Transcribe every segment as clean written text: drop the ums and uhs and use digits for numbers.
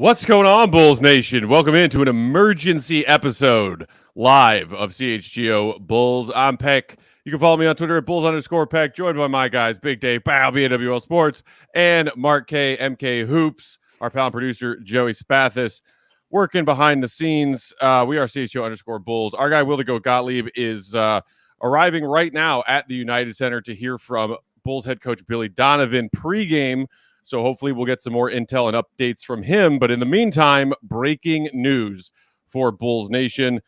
What's going on, Bulls Nation? Welcome into an emergency episode live of CHGO Bulls. I'm Peck. You can follow me on Twitter at Bulls_Peck, joined by my guys, Big Dave, Bow, BNWL Sports, and Mark K, MK Hoops, our pal and producer, Joey Spathis, working behind the scenes. We are CHGO_Bulls. Our guy, Will the Goat Gottlieb, is arriving right now at the United Center to hear from Bulls head coach Billy Donovan pregame. So hopefully we'll get some more intel and updates from him. But in the meantime, breaking news for Bulls Nation.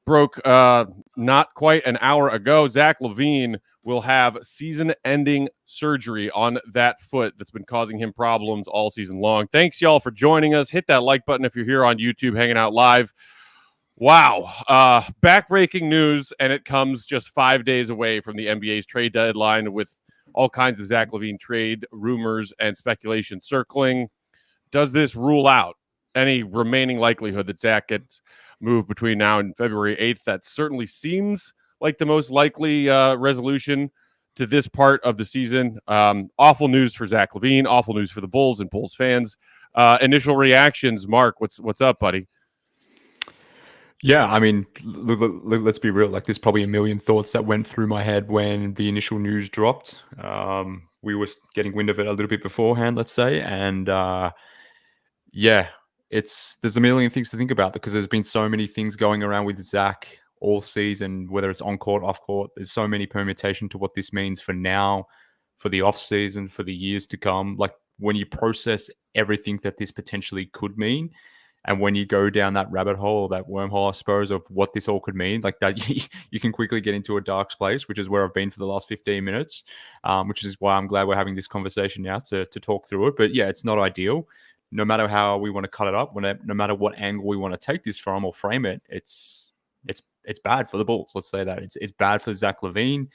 Broke not quite an hour ago. Zach LaVine will have season-ending surgery on that foot that's been causing him problems all season long. Thanks, y'all, for joining us. Hit that like button if you're here on YouTube hanging out live. Wow. Back-breaking news, and it comes just 5 days away from the NBA's trade deadline with all kinds of Zach LaVine trade rumors and speculation circling. Does this rule out any remaining likelihood that Zach gets moved between now and February 8th? That certainly seems like the most likely resolution to this part of the season. Awful news for Zach LaVine, awful news for the Bulls and Bulls fans. Initial reactions, Mark, what's up, buddy? Yeah, I mean, let's be real. Like, there's probably a million thoughts that went through my head when the initial news dropped. We were getting wind of it a little bit beforehand, let's say. And yeah, there's a million things to think about because there's been so many things going around with Zach all season, whether it's on court, off court. There's so many permutation to what this means for now, for the off season, for the years to come. Like, when you process everything that this potentially could mean, and when you go down that rabbit hole, that wormhole, I suppose, of what this all could mean, like that, you can quickly get into a dark place, which is where I've been for the last 15 minutes, which is why I'm glad we're having this conversation now to talk through it. But yeah, it's not ideal. No matter how we want to cut it up, no matter what angle we want to take this from or frame it, it's bad for the Bulls. Let's say that. It's bad for Zach LaVine.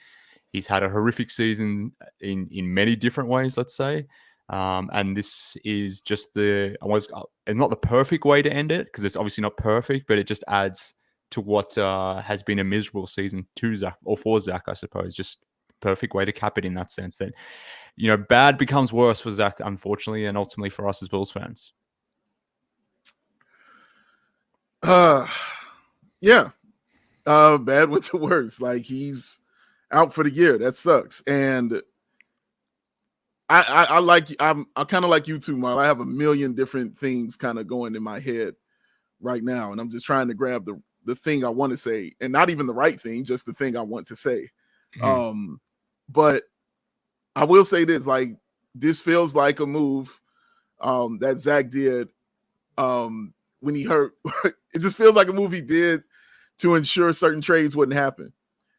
He's had a horrific season in many different ways, let's say. And this is just not the perfect way to end it because it's obviously not perfect, but it just adds to what has been a miserable season to Zach, or for Zach, I suppose. Just the perfect way to cap it in that sense that, bad becomes worse for Zach, unfortunately, and ultimately for us as Bulls fans. Yeah. Bad went to worse. Like, he's out for the year. That sucks. And I kind of like you too, Marl. I have a million different things kind of going in my head right now, and I'm just trying to grab the thing I want to say, and not even the right thing, just the thing I want to say. Mm-hmm. But I will say this: like, this feels like a move that Zach did when he hurt. It just feels like a move he did to ensure certain trades wouldn't happen,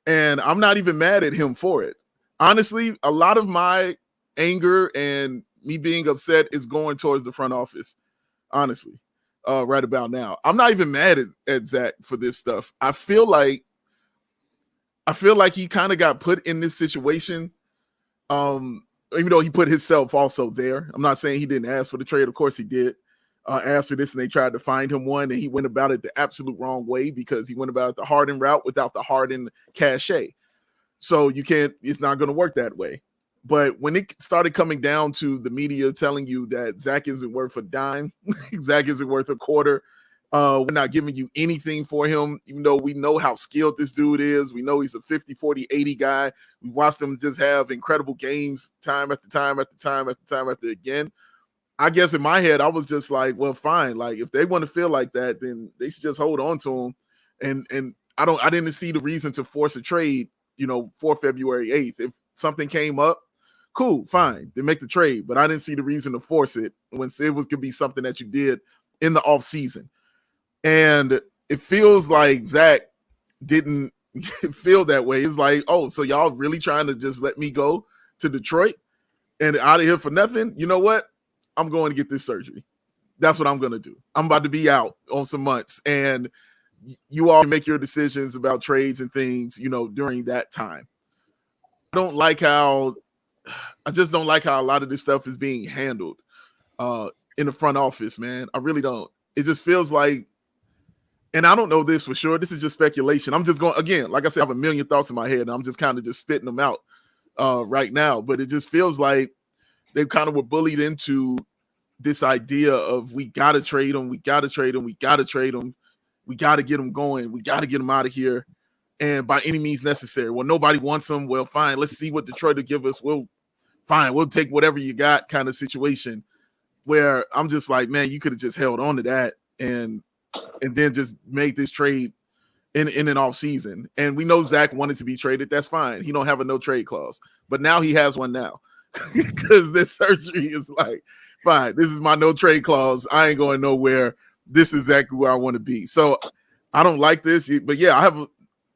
and I'm not even mad at him for it. Honestly, a lot of my anger and me being upset is going towards the front office, honestly, right about now. I'm not even mad at Zach for this stuff. I feel like he kind of got put in this situation, even though he put himself also there. I'm not saying he didn't ask for the trade. Of course he did ask for this, and they tried to find him one, and he went about it the absolute wrong way because he went about it the Harden route without the Harden cachet. So it's not going to work that way. But when it started coming down to the media telling you that Zach isn't worth a dime, Zach isn't worth a quarter, we're not giving you anything for him, even though we know how skilled this dude is. We know he's a 50, 40, 80 guy. We watched him just have incredible games time after time after time after time after again. I guess in my head, I was just like, well, fine. Like, if they want to feel like that, then they should just hold on to him. And I didn't see the reason to force a trade, for February 8th. If something came up, cool, fine, then make the trade. But I didn't see the reason to force it when it could be something that you did in the off season. And it feels like Zach didn't feel that way. It's like, oh, so y'all really trying to just let me go to Detroit and out of here for nothing? You know what? I'm going to get this surgery. That's what I'm going to do. I'm about to be out on some months, and you all make your decisions about trades and things, during that time. I just don't like how a lot of this stuff is being handled in the front office, man. I really don't. It just feels like, and I don't know this for sure. This is just speculation. I'm just going, again, like I said, I have a million thoughts in my head, and I'm just kind of just spitting them out right now. But it just feels like they kind of were bullied into this idea of we got to trade him, we got to trade him, we got to trade him, we got to get him going, we got to get him out of here, and by any means necessary. Well, nobody wants him. Well, fine, let's see what Detroit will give us. We'll take whatever you got kind of situation, where I'm just like, man, you could have just held on to that and then just made this trade in an off season. And we know Zach wanted to be traded. That's fine. He don't have a no trade clause, but now he has one now because this surgery is like, fine, this is my no trade clause. I ain't going nowhere. This is exactly where I want to be. So I don't like this, but yeah, I have a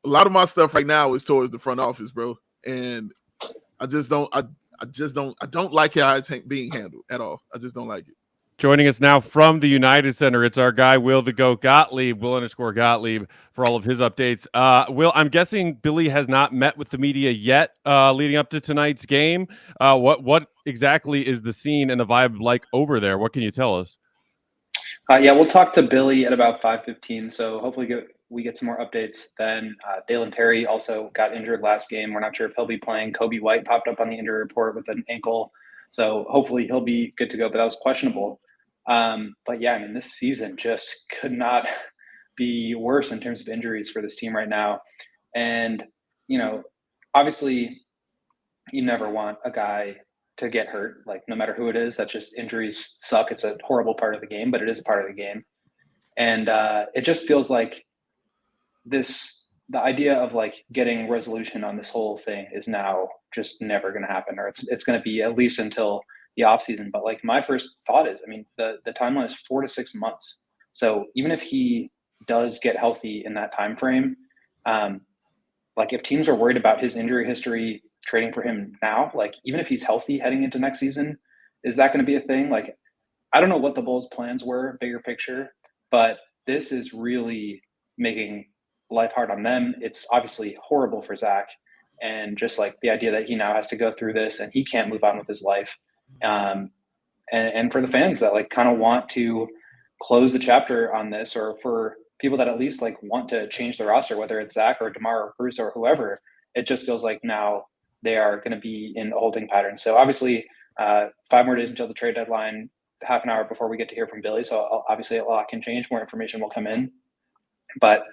lot of my stuff right now is towards the front office, bro. And I don't like how it's being handled at all. I just don't like it. Joining us now from the United Center, it's our guy, Will the Goat Gottlieb, Will_Gottlieb, for all of his updates. Will, I'm guessing Billy has not met with the media yet leading up to tonight's game. What exactly is the scene and the vibe like over there? What can you tell us? Yeah, we'll talk to Billy at about 5:15, so hopefully we get some more updates then. Dalen Terry also got injured last game. We're not sure if he'll be playing. Kobe White popped up on the injury report with an ankle, so hopefully he'll be good to go, but that was questionable. But yeah, I mean, this season just could not be worse in terms of injuries for this team right now. And, you know, obviously you never want a guy to get hurt, like no matter who it is. That just, injuries suck. It's a horrible part of the game, but it is a part of the game. And it just feels like the idea of like getting resolution on this whole thing is now just never going to happen, or it's going to be at least until the off season. But like, my first thought is, I mean, the timeline is 4 to 6 months. So even if he does get healthy in that time frame, like if teams are worried about his injury history, trading for him now, like even if he's healthy heading into next season, is that going to be a thing? Like, I don't know what the Bulls' plans were, bigger picture, but this is really making life hard on them. It's obviously horrible for Zach, and just like the idea that he now has to go through this and he can't move on with his life. And for the fans that like kind of want to close the chapter on this, or for people that at least like want to change the roster, whether it's Zach or DeMar or Caruso or whoever, it just feels like now they are going to be in a holding pattern. So obviously 5 more days until the trade deadline, half an hour before we get to hear from Billy. So obviously a lot can change, more information will come in, but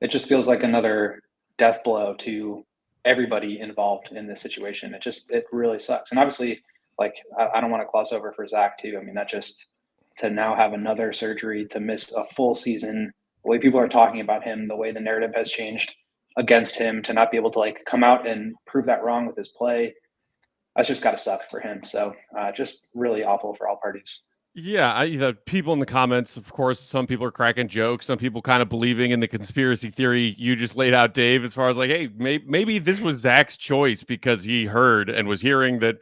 it just feels like another death blow to everybody involved in this situation. It really sucks. And obviously, like, I don't want to gloss over for Zach too. I mean, that just, to now have another surgery, to miss a full season, the way people are talking about him, the way the narrative has changed against him, to not be able to like come out and prove that wrong with his play, that's just got to suck for him. So just really awful for all parties. Yeah, the people in the comments, of course, some people are cracking jokes, some people kind of believing in the conspiracy theory you just laid out, Dave, as far as like, hey, maybe this was Zach's choice because he heard and was hearing that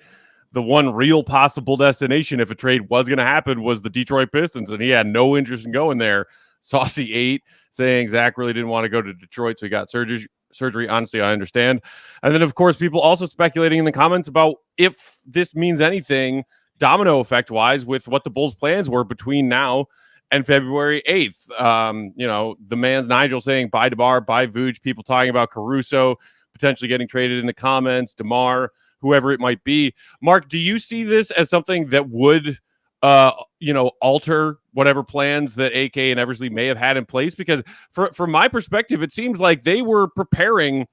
the one real possible destination, if a trade was going to happen, was the Detroit Pistons, and he had no interest in going there. Saucy 8 saying Zach really didn't want to go to Detroit, so he got surgery. Honestly, I understand. And then, of course, people also speculating in the comments about if this means anything domino effect wise with what the Bulls' plans were between now and February 8th. You know, the man's Nigel saying bye DeMar, bye Vooch, people talking about Caruso potentially getting traded in the comments, DeMar, whoever it might be. Mark, do you see this as something that would alter whatever plans that AK and Eversley may have had in place? Because from my perspective, it seems like they were preparing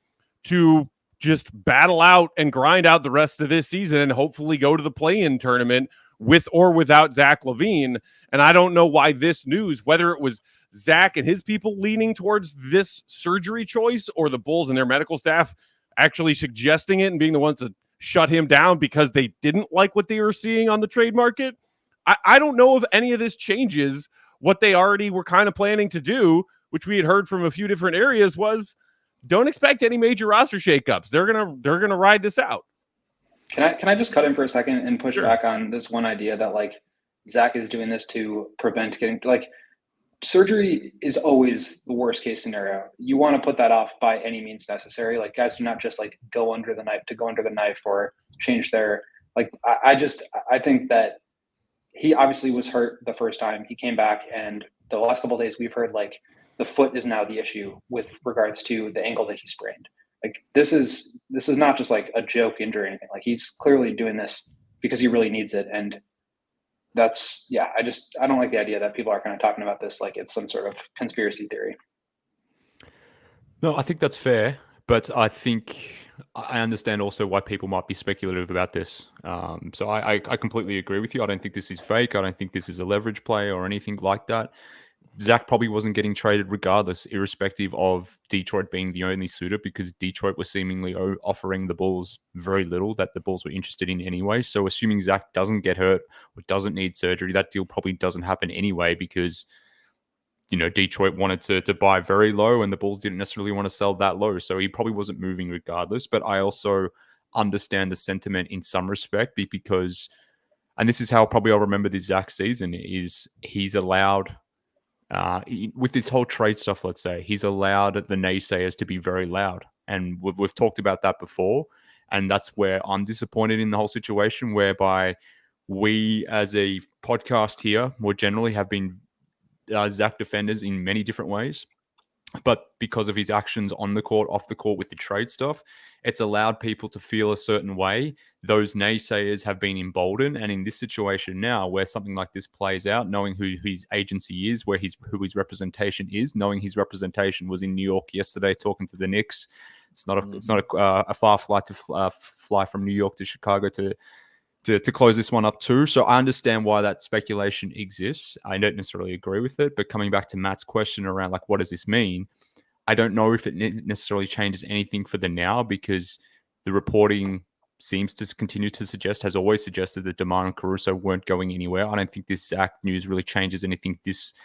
to just battle out and grind out the rest of this season and hopefully go to the play-in tournament with or without Zach LaVine. And I don't know why this news, whether it was Zach and his people leaning towards this surgery choice or the Bulls and their medical staff actually suggesting it and being the ones to shut him down because they didn't like what they were seeing on the trade market. I don't know if any of this changes what they already were kind of planning to do, which we had heard from a few different areas, was don't expect any major roster shakeups. They're gonna ride this out. Can I just cut in for a second and push Sure. back on this one idea that like Zach is doing this to prevent getting, like, surgery is always the worst case scenario. You want to put that off by any means necessary. Like, guys do not just like go under the knife or change their, like, I think that he obviously was hurt the first time he came back, and the last couple of days we've heard like the foot is now the issue with regards to the ankle that he sprained. Like, this is not just like a joke injury or anything. Like, he's clearly doing this because he really needs it. And I don't like the idea that people are kind of talking about this like it's some sort of conspiracy theory. No, I think that's fair, but I think I understand also why people might be speculative about this. So I completely agree with you. I don't think this is fake. I don't think this is a leverage play or anything like that. Zach probably wasn't getting traded regardless, irrespective of Detroit being the only suitor, because Detroit was seemingly offering the Bulls very little that the Bulls were interested in anyway. So assuming Zach doesn't get hurt or doesn't need surgery, that deal probably doesn't happen anyway because, you know, Detroit wanted to buy very low and the Bulls didn't necessarily want to sell that low. So he probably wasn't moving regardless. But I also understand the sentiment in some respect because, and this is how probably I'll remember this Zach season, is he's allowed... with this whole trade stuff, let's say, he's allowed the naysayers to be very loud. And we've talked about that before. And that's where I'm disappointed in the whole situation, whereby we as a podcast here more generally have been Zach defenders in many different ways. But because of his actions on the court, off the court with the trade stuff, it's allowed people to feel a certain way. Those naysayers have been emboldened. And in this situation now, where something like this plays out, knowing who his agency is, who his representation is, knowing his representation was in New York yesterday talking to the Knicks. It's not a far flight to fly from New York to Chicago to close this one up too. So I understand why that speculation exists. I don't necessarily agree with it, but coming back to Matt's question around like, what does this mean? I don't know if it necessarily changes anything for the now, because the reporting seems to continue to suggest, has always suggested, that DeMar and Caruso weren't going anywhere. I don't think this Zach news really changes anything this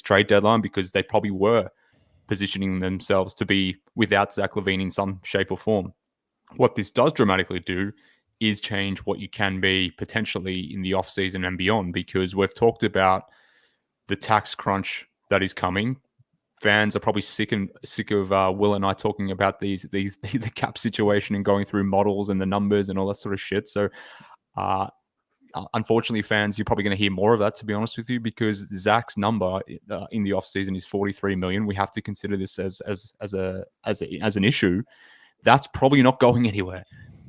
trade deadline, because they probably were positioning themselves to be without Zach LaVine in some shape or form. What this does dramatically do is change what you can be potentially in the offseason and beyond, because we've talked about the tax crunch that is coming. Fans are probably sick of Will and I talking about the cap situation and going through models and the numbers and all that sort of shit. So unfortunately, fans, you're probably going to hear more of that, to be honest with you, because Zach's number in the offseason is $43 million. We have to consider this as an issue. That's probably not going anywhere,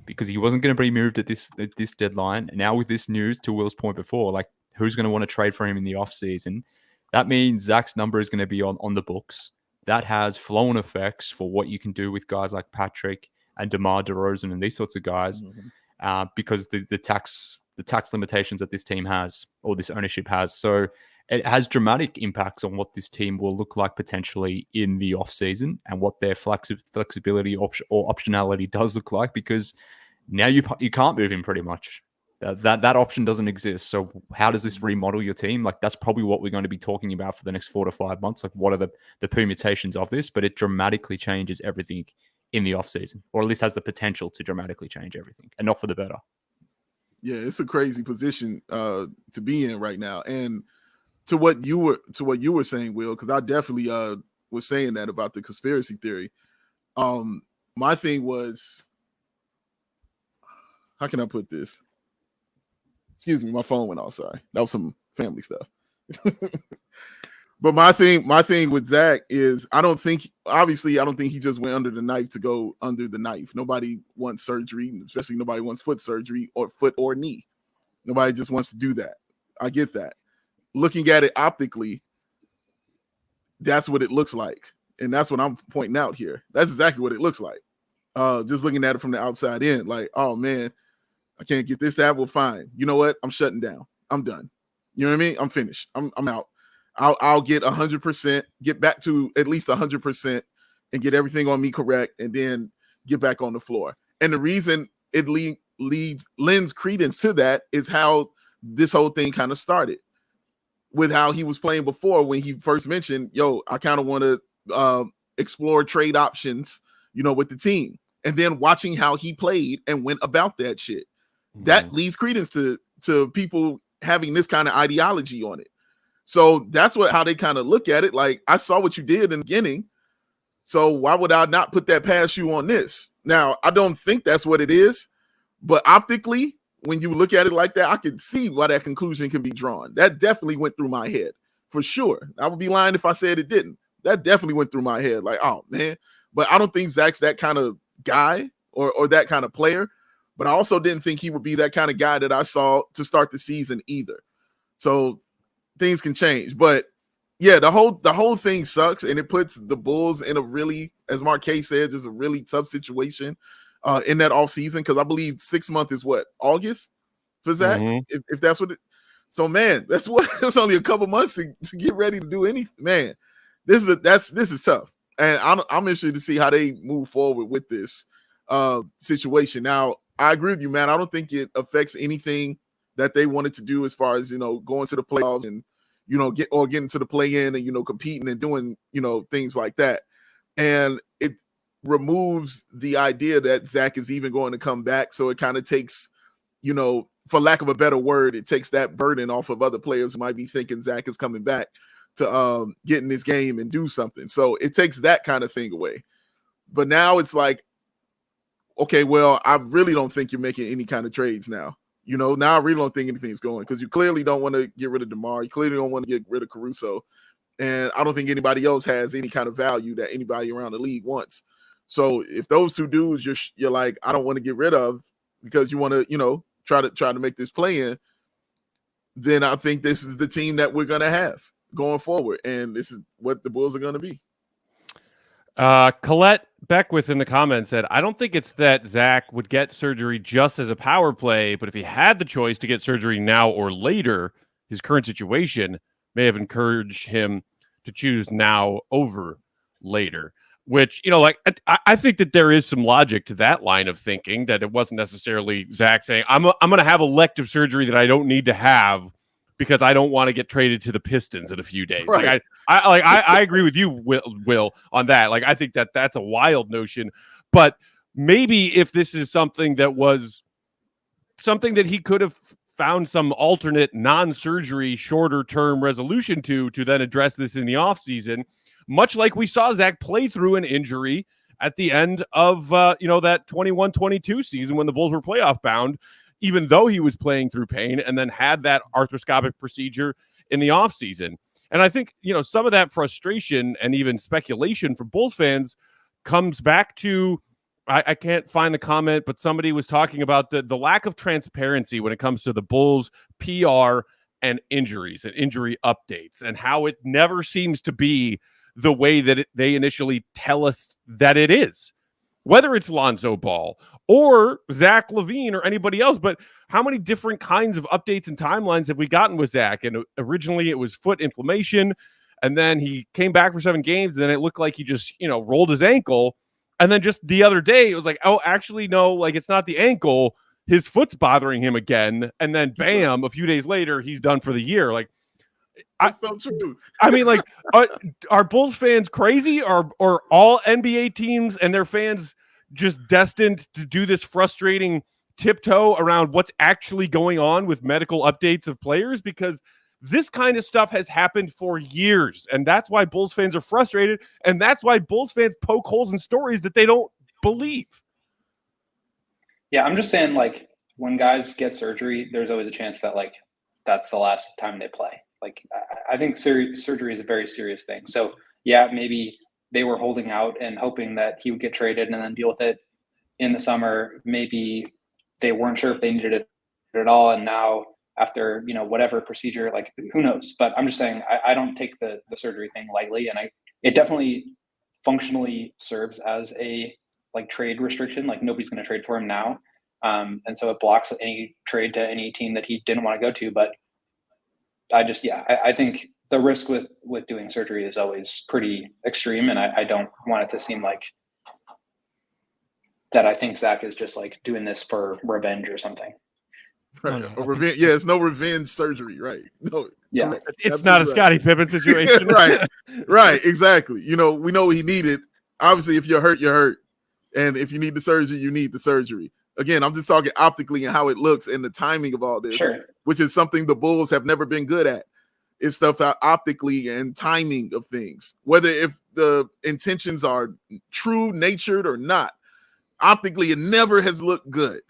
because he wasn't going to be moved at this deadline. Now with this news, to Will's point before, like, who's going to want to trade for him in the offseason? That means Zach's number is going to be on the books. That has flow-on effects for what you can do with guys like Patrick and DeMar DeRozan and these sorts of guys, because the tax limitations that this team has, or this ownership has. So it has dramatic impacts on what this team will look like potentially in the offseason, and what their flexibility or optionality does look like, because now you can't move him pretty much. That option doesn't exist. So how does this remodel your team? Like, that's probably what we're going to be talking about for the next 4 to 5 months. Like, what are the permutations of this? But it dramatically changes everything in the offseason, or at least has the potential to dramatically change everything, and not for the better. Yeah, it's a crazy position to be in right now. And to what you were saying, Will, because I definitely was saying that about the conspiracy theory. My thing was, how can I put this? Excuse me, my phone went off. Sorry, that was some family stuff. But my thing with Zach is, I don't think he just went under the knife to go under the knife. Nobody wants surgery, especially nobody wants foot surgery or foot or knee. Nobody just wants to do that. I get that. Looking at it optically, that's what it looks like. And that's what I'm pointing out here. That's exactly what it looks like. Just looking at it from the outside in, like, oh man, I can't get this to happen. Well, fine. You know what? I'm shutting down. I'm done. You know what I mean? I'm finished. I'm out. I'll get 100%, get back to at least 100%, and get everything on me correct, and then get back on the floor. And the reason it lends credence to that is how this whole thing kind of started, with how he was playing before, when he first mentioned, yo, I kind of want to explore trade options, with the team. And then watching how he played and went about that shit, that leads credence to people having this kind of ideology on it. So that's how they kind of look at it. Like, I saw what you did in the beginning, so why would I not put that past you on this? Now, I don't think that's what it is, but optically, when you look at it like that, I can see why that conclusion can be drawn. That definitely went through my head, for sure. I would be lying if I said it didn't. That definitely went through my head. Like, oh man, but I don't think Zach's that kind of guy or that kind of player. but I also didn't think he would be that kind of guy that I saw to start the season either. So things can change, but yeah, the whole thing sucks, and it puts the Bulls in a really, as Marquez said, just a really tough situation in that offseason, because I believe 6 months is what, August for Zach, if that's what it. So man, that's only a couple months to get ready to do anything. Man, this is tough, and I'm interested to see how they move forward with this situation. Now, I agree with you, man. I don't think it affects anything that they wanted to do as far as, going to the playoffs and, getting to the play-in and, competing and doing, things like that. And it removes the idea that Zach is even going to come back. So it kind of takes, for lack of a better word, it takes that burden off of other players who might be thinking Zach is coming back to get in this game and do something. So it takes that kind of thing away. But now it's like, okay, well, I really don't think you're making any kind of trades now. Now I really don't think anything's going, because you clearly don't want to get rid of DeMar. You clearly don't want to get rid of Caruso. And I don't think anybody else has any kind of value that anybody around the league wants. So if those two dudes you're like, I don't want to get rid of because you want to, try to make this play in, then I think this is the team that we're going to have going forward. And this is what the Bulls are going to be. Colette Beckwith in the comments said, I don't think it's that Zach would get surgery just as a power play, but if he had the choice to get surgery now or later, his current situation may have encouraged him to choose now over later. Which, I think that there is some logic to that line of thinking, that it wasn't necessarily Zach saying, I'm going to have elective surgery that I don't need to have because I don't want to get traded to the Pistons in a few days. Right. I agree with you, Will, on that. Like, I think that that's a wild notion, but maybe if this is something that was something that he could have found some alternate non-surgery, shorter term resolution to then address this in the offseason, much like we saw Zach play through an injury at the end of, that 21-22 season when the Bulls were playoff bound, even though he was playing through pain, and then had that arthroscopic procedure in the offseason. And I think, some of that frustration and even speculation for Bulls fans comes back to, I can't find the comment, but somebody was talking about the lack of transparency when it comes to the Bulls PR and injuries and injury updates, and how it never seems to be the way that they initially tell us that it is. Whether it's Lonzo Ball or Zach LaVine or anybody else, but how many different kinds of updates and timelines have we gotten with Zach? And originally it was foot inflammation, and then he came back for 7 games, and then it looked like he just, rolled his ankle. And then just the other day, it was like, oh, actually, no, like, it's not the ankle. His foot's bothering him again. And then bam, a few days later, he's done for the year. Like, that's so true. I mean, like, are Bulls fans crazy? Or all NBA teams and their fans just destined to do this frustrating tiptoe around what's actually going on with medical updates of players? Because this kind of stuff has happened for years, and that's why Bulls fans are frustrated, and that's why Bulls fans poke holes in stories that they don't believe. Yeah, I'm just saying, like, when guys get surgery, there's always a chance that, like, that's the last time they play. Like, I think surgery is a very serious thing. So, yeah, maybe they were holding out and hoping that he would get traded and then deal with it in the summer. Maybe they weren't sure if they needed it at all, and now after, whatever procedure, like, who knows? But I'm just saying, I don't take the surgery thing lightly, and it definitely functionally serves as a, like, trade restriction. Like, nobody's going to trade for him now, and so it blocks any trade to any team that he didn't want to go to. But I think the risk with doing surgery is always pretty extreme, and I don't want it to seem like that I think Zach is just, like, doing this for revenge or something. Right. Revenge. Yeah, it's no revenge surgery, right? No. Yeah. It's not a Scottie Pippen situation. Right. Exactly. We know he needed. Obviously, if you're hurt, you're hurt. And if you need the surgery, you need the surgery. Again, I'm just talking optically and how it looks and the timing of all this, sure, which is something the Bulls have never been good at. It's stuff out optically and timing of things, whether if the intentions are true natured or not. Optically, it never has looked good.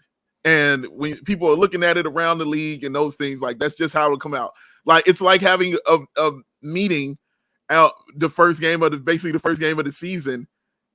And when people are looking at it around the league and those things, like, that's just how it'll come out. Like, it's like having a meeting out the first game of the season.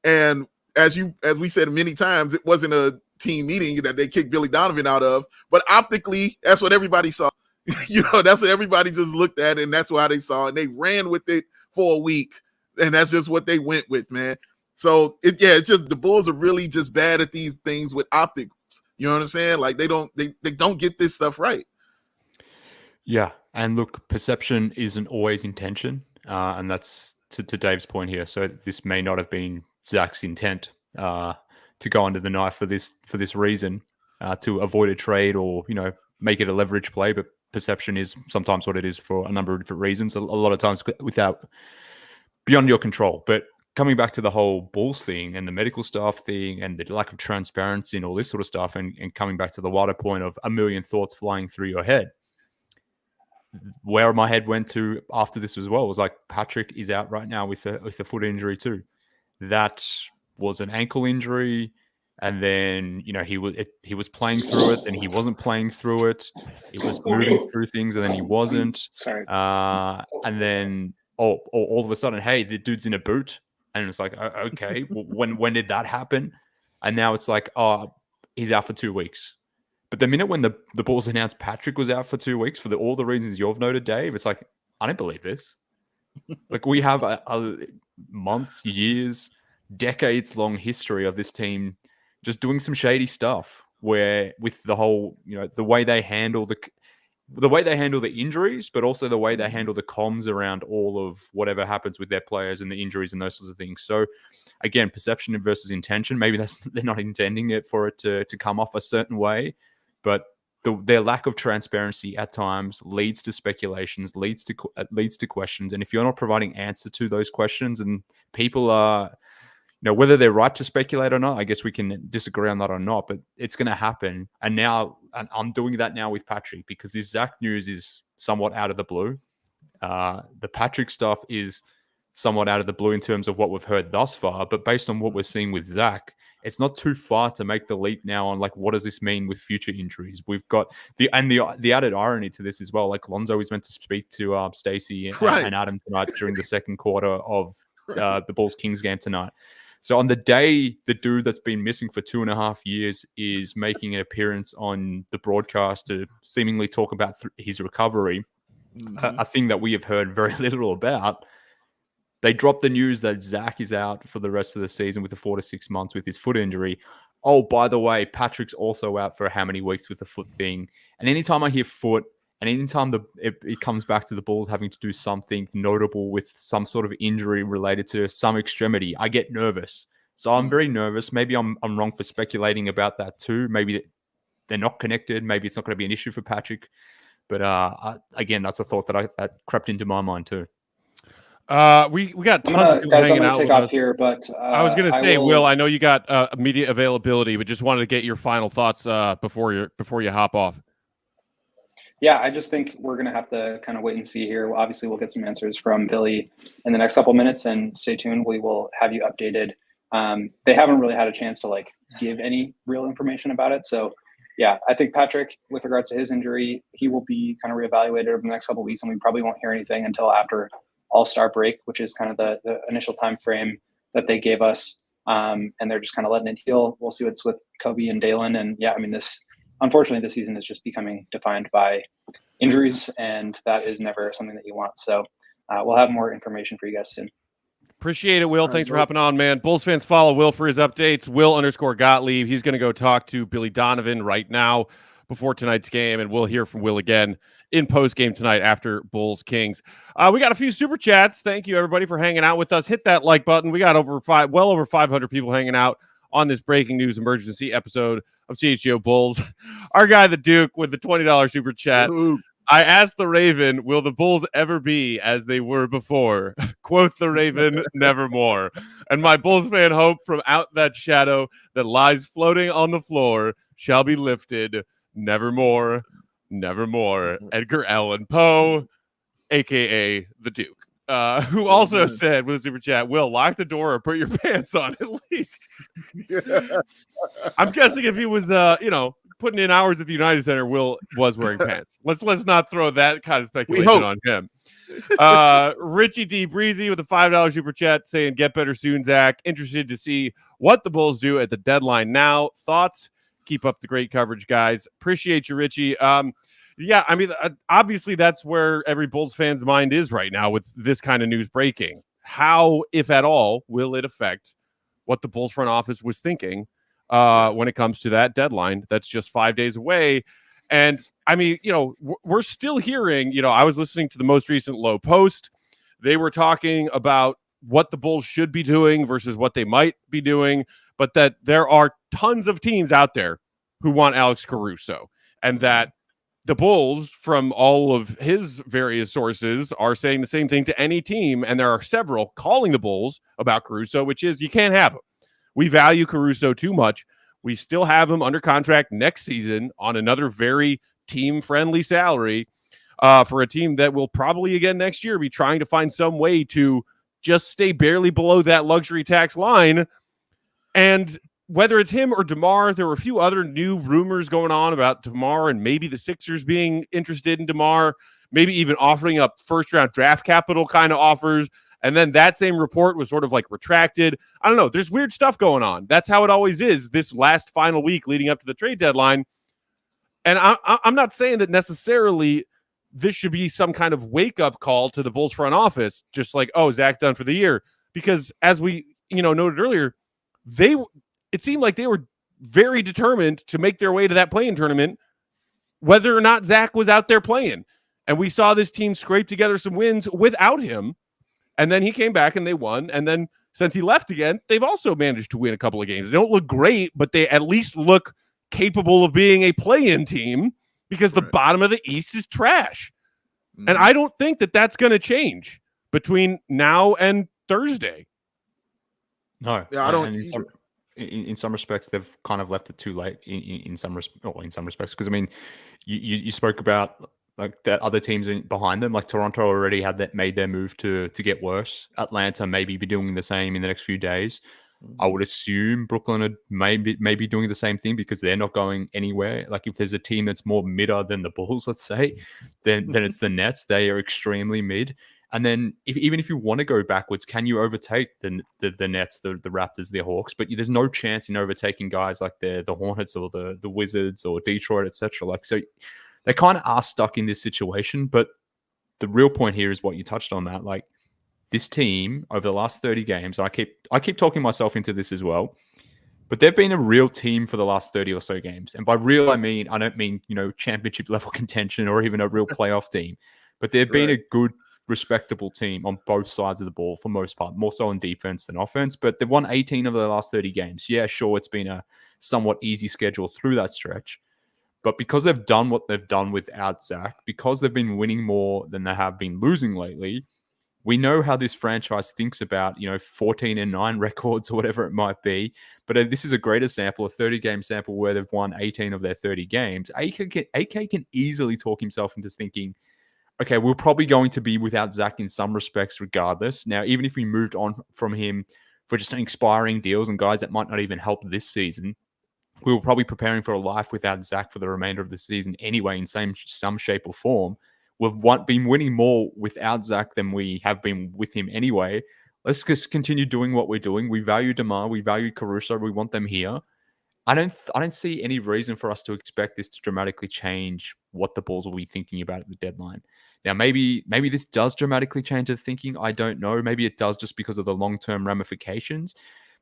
And as we said many times, it wasn't a team meeting that they kicked Billy Donovan out of. But optically, that's what everybody saw. That's what everybody just looked at, and that's why they saw it. And they ran with it for a week, and that's just what they went with, man. So it's just the Bulls are really just bad at these things with optics. You know what I'm saying? Like they don't get this stuff right. Yeah, and look, perception isn't always intention, and that's to Dave's point here. So this may not have been Zach's intent to go under the knife for this reason, to avoid a trade or make it a leverage play, but perception is sometimes what it is for a number of different reasons. A lot of times beyond your control. But coming back to the whole Bulls thing and the medical staff thing and the lack of transparency and all this sort of stuff, and coming back to the wider point of a million thoughts flying through your head, where my head went to after this as well was like, Patrick is out right now with a foot injury too. That was an ankle injury. And then, he was playing through it, then he wasn't playing through it. He was moving through things, and then he wasn't. Sorry. And then, all of a sudden, hey, the dude's in a boot. And it's like, okay, when did that happen? And now it's like, he's out for 2 weeks. But the minute when the Bulls announced Patrick was out for 2 weeks for all the reasons you've noted, Dave, it's like, I don't believe this. Like, we have a months, years, decades-long history of this team just doing some shady stuff, where with the whole, the way they handle the injuries, but also the way they handle the comms around all of whatever happens with their players and the injuries and those sorts of things. So again, perception versus intention. Maybe they're not intending it for it to come off a certain way, but their lack of transparency at times leads to speculations, leads to questions. And if you're not providing answer to those questions, and people are, whether they're right to speculate or not, I guess we can disagree on that or not, but it's going to happen. And I'm doing that now with Patrick, because this Zach news is somewhat out of the blue. The Patrick stuff is somewhat out of the blue in terms of what we've heard thus far, but based on what we're seeing with Zach, it's not too far to make the leap now on, like, what does this mean with future injuries? We've got the added irony to this as well. Like, Lonzo is meant to speak to Stacey and Adam tonight during the second quarter of the Bulls-Kings game tonight. So on the day the dude that's been missing for 2.5 years is making an appearance on the broadcast to seemingly talk about his recovery, a thing that we have heard very little about, they dropped the news that Zach is out for the rest of the season with the 4 to 6 months with his foot injury. Oh, by the way, Patrick's also out for how many weeks with the foot thing. And anytime I hear foot, and anytime it comes back to the Bulls having to do something notable with some sort of injury related to some extremity, I get nervous. So I'm very nervous. Maybe I'm wrong for speculating about that too. Maybe they're not connected. Maybe it's not going to be an issue for Patrick. But again, that's a thought that crept into my mind too. We got tons of people hanging out with us here, but I was going to say, Will, I know you got immediate availability, but just wanted to get your final thoughts before you hop off. Yeah, I just think we're going to have to kind of wait and see here. Obviously, we'll get some answers from Billy in the next couple minutes, and stay tuned. We will have you updated. They haven't really had a chance to give any real information about it. So, yeah, I think Patrick, with regards to his injury, he will be kind of reevaluated over the next couple of weeks, and we probably won't hear anything until after All-Star break, which is kind of the initial time frame that they gave us. And they're just kind of letting it heal. We'll see what's with Kobe and Dalen. And yeah, I mean, unfortunately, this season is just becoming defined by injuries, and that is never something that you want. So we'll have more information for you guys soon. Appreciate it, Will. Thanks for hopping on, man. Bulls fans, follow Will for his updates. Will_Gottlieb. He's going to go talk to Billy Donovan right now before tonight's game, and we'll hear from Will again in post-game tonight after Bulls-Kings. We got a few super chats. Thank you, everybody, for hanging out with us. Hit that like button. We got well over 500 people hanging out on this breaking news emergency episode of CHGO Bulls. Our guy, the Duke, with the $20 super chat. Ooh. I asked the Raven, will the Bulls ever be as they were before? Quote the Raven, nevermore. And my Bulls fan hope from out that shadow that lies floating on the floor shall be lifted nevermore, nevermore. Edgar Allan Poe, a.k.a. the Duke. Who also said with a super chat, Will, lock the door or put your pants on at least. I'm guessing if he was, putting in hours at the United Center, Will was wearing pants. Let's not throw that kind of speculation on him. Richie D. Breezy with a $5 super chat saying, get better soon, Zach. Interested to see what the Bulls do at the deadline now. Thoughts? Keep up the great coverage, guys. Appreciate you, Richie. Yeah, I mean, obviously that's where every Bulls fan's mind is right now with this kind of news breaking. How, if at all, will it affect what the Bulls front office was thinking when it comes to that deadline that's just 5 days away? And I mean, we're still hearing, I was listening to the most recent Low Post. They were talking about what the Bulls should be doing versus what they might be doing, but that there are tons of teams out there who want Alex Caruso, and that the Bulls, from all of his various sources, are saying the same thing to any team, and there are several calling the Bulls about Caruso, which is you can't have him. We value Caruso too much. We still have him under contract next season on another very team-friendly salary for a team that will probably again next year be trying to find some way to just stay barely below that luxury tax line. And whether it's him or DeMar, there were a few other new rumors going on about DeMar and maybe the Sixers being interested in DeMar, maybe even offering up first-round draft capital kind of offers. And then that same report was sort of like retracted. I don't know. There's weird stuff going on. That's how it always is this last final week leading up to the trade deadline. And I'm not saying that necessarily this should be some kind of wake-up call to the Bulls front office, just like, oh, Zach done for the year. Because as we noted earlier, it seemed like they were very determined to make their way to that play-in tournament, whether or not Zach was out there playing. And we saw this team scrape together some wins without him. And then he came back and they won. And then since he left again, they've also managed to win a couple of games. They don't look great, but they at least look capable of being a play-in team because the bottom of the East is trash. Mm-hmm. And I don't think that that's going to change between now and Thursday. No. Yeah, I don't. In some respects, they've kind of left it too late. In some respects, because I mean, you spoke about like the other teams behind them. Like Toronto already had made their move to get worse. Atlanta maybe be doing the same in the next few days. I would assume Brooklyn are maybe doing the same thing because they're not going anywhere. Like if there's a team that's more midder than the Bulls, let's say, then it's the Nets. They are extremely mid. And then even if you want to go backwards, can you overtake the Nets, the Raptors, the Hawks? But there's no chance in overtaking guys like the Hornets or the Wizards or Detroit, etc. Like, so they kind of are stuck in this situation. But the real point here is what you touched on, Matt. Like this team over the last 30 games, I keep talking myself into this as well, but they've been a real team for the last 30 or so games. And by real, I don't mean championship level contention or even a real playoff team, but they've been a good, respectable team on both sides of the ball for most part, more so on defense than offense, but they've won 18 of their last 30 games. Yeah, sure, it's been a somewhat easy schedule through that stretch, but because they've done what they've done without Zach, because they've been winning more than they have been losing lately, we know how this franchise thinks about, 14-9 records or whatever it might be, but this is a greater sample, a 30-game sample where they've won 18 of their 30 games. AK can easily talk himself into thinking, okay, we're probably going to be without Zach in some respects regardless. Now, even if we moved on from him for just expiring deals and guys that might not even help this season, we were probably preparing for a life without Zach for the remainder of the season anyway in some shape or form. We've been winning more without Zach than we have been with him anyway. Let's just continue doing what we're doing. We value DeMar. We value Caruso. We want them here. I don't see any reason for us to expect this to dramatically change what the Bulls will be thinking about at the deadline. Now, maybe this does dramatically change the thinking. I don't know. Maybe it does just because of the long-term ramifications.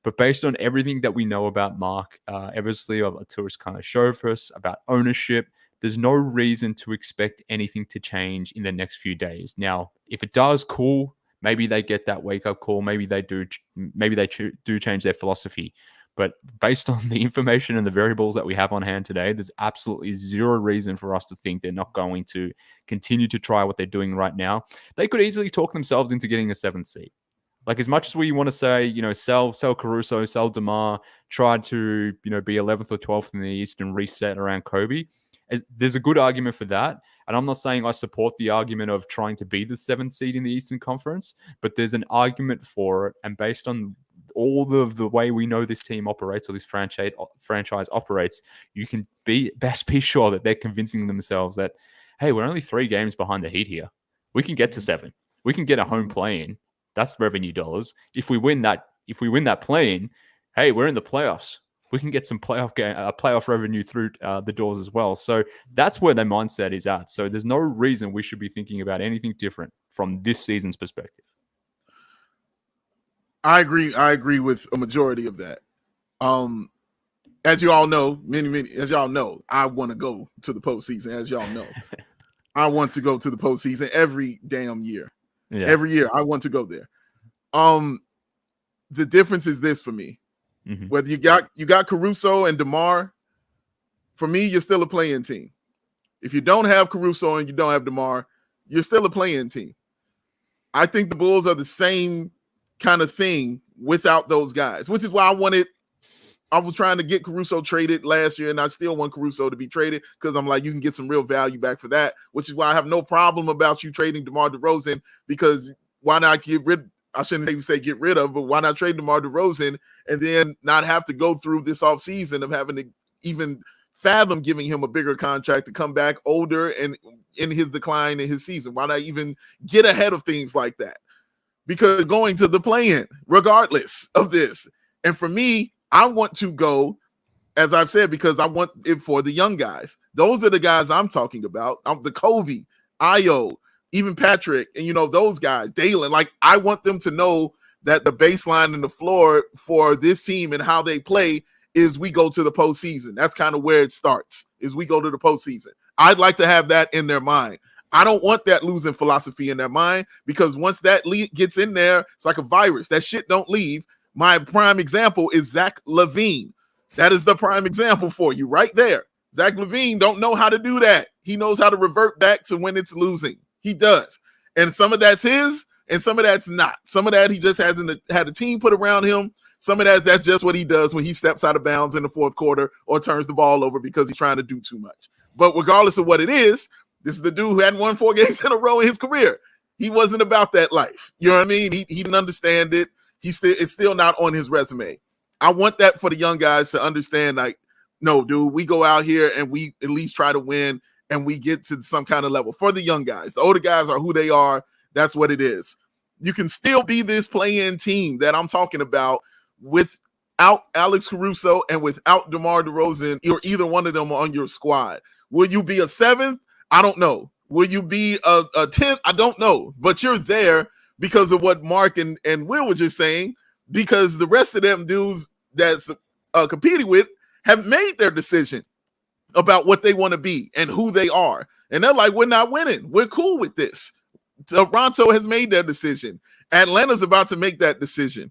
But based on everything that we know about Mark Eversley, of Arturas kind of showed for us about ownership, there's no reason to expect anything to change in the next few days. Now, if it does, cool. Maybe they get that wake-up call. Maybe they do change their philosophy. But based on the information and the variables that we have on hand today, there's absolutely zero reason for us to think they're not going to continue to try what they're doing right now. They could easily talk themselves into getting a 7th seed. Like, as much as we want to say, sell Caruso, sell DeMar, try to, be 11th or 12th in the East and reset around Kobe, there's a good argument for that. And I'm not saying I support the argument of trying to be the 7th seed in the Eastern Conference, but there's an argument for it. And based on all of the way we know this team operates or this franchise operates, you can best be sure that they're convincing themselves that, hey, we're only 3 games behind the Heat here. We can get to 7. We can get a home play-in. That's revenue dollars. If we win that play-in, hey, we're in the playoffs. we can get some playoff revenue through the doors as well. So that's where their mindset is at. So there's no reason we should be thinking about anything different from this season's perspective. I agree with a majority of that. As you all know, as y'all know, I want to go to the postseason. As y'all know, I want to go to the postseason every damn year. Yeah. Every year, I want to go there. The difference is this for me. Mm-hmm. Whether you got Caruso and DeMar, for me, you're still a play-in team. If you don't have Caruso and you don't have DeMar, you're still a play-in team. I think the Bulls are the same kind of thing without those guys, which is why I was trying to get Caruso traded last year, and I still want Caruso to be traded because I'm like, you can get some real value back for that, which is why I have no problem about you trading DeMar DeRozan, because why not I shouldn't even say get rid of, but why not trade DeMar DeRozan and then not have to go through this offseason of having to even fathom giving him a bigger contract to come back older and in his decline in his season? Why not even get ahead of things like that? Because going to the play-in, regardless of this. And for me, I want to go, as I've said, because I want it for the young guys. Those are the guys I'm talking about. The Kobe, Ayo, even Patrick, and those guys, Dalen. Like, I want them to know that the baseline and the floor for this team and how they play is we go to the postseason. That's kind of where it starts, is we go to the postseason. I'd like to have that in their mind. I don't want that losing philosophy in their mind, because once that gets in there, it's like a virus. That shit don't leave. My prime example is Zach LaVine. That is the prime example for you right there. Zach LaVine don't know how to do that. He knows how to revert back to when it's losing. He does. And some of that's his, and some of that's not. Some of that he just hasn't had a team put around him. Some of that's just what he does when he steps out of bounds in the fourth quarter or turns the ball over because he's trying to do too much. But regardless of what it is, this is the dude who hadn't won 4 games in a row in his career. He wasn't about that life. You know what I mean? He didn't understand it. It's still not on his resume. I want that for the young guys to understand, like, no, dude, we go out here and we at least try to win and we get to some kind of level. For the young guys, the older guys are who they are. That's what it is. You can still be this play-in team that I'm talking about without Alex Caruso and without DeMar DeRozan or either one of them on your squad. Will you be a 7th? I don't know. Will you be a 10th? I don't know. But you're there because of what Mark and Will were just saying, because the rest of them dudes that's competing with have made their decision about what they want to be and who they are. And they're like, we're not winning. We're cool with this. Toronto has made their decision. Atlanta's about to make that decision.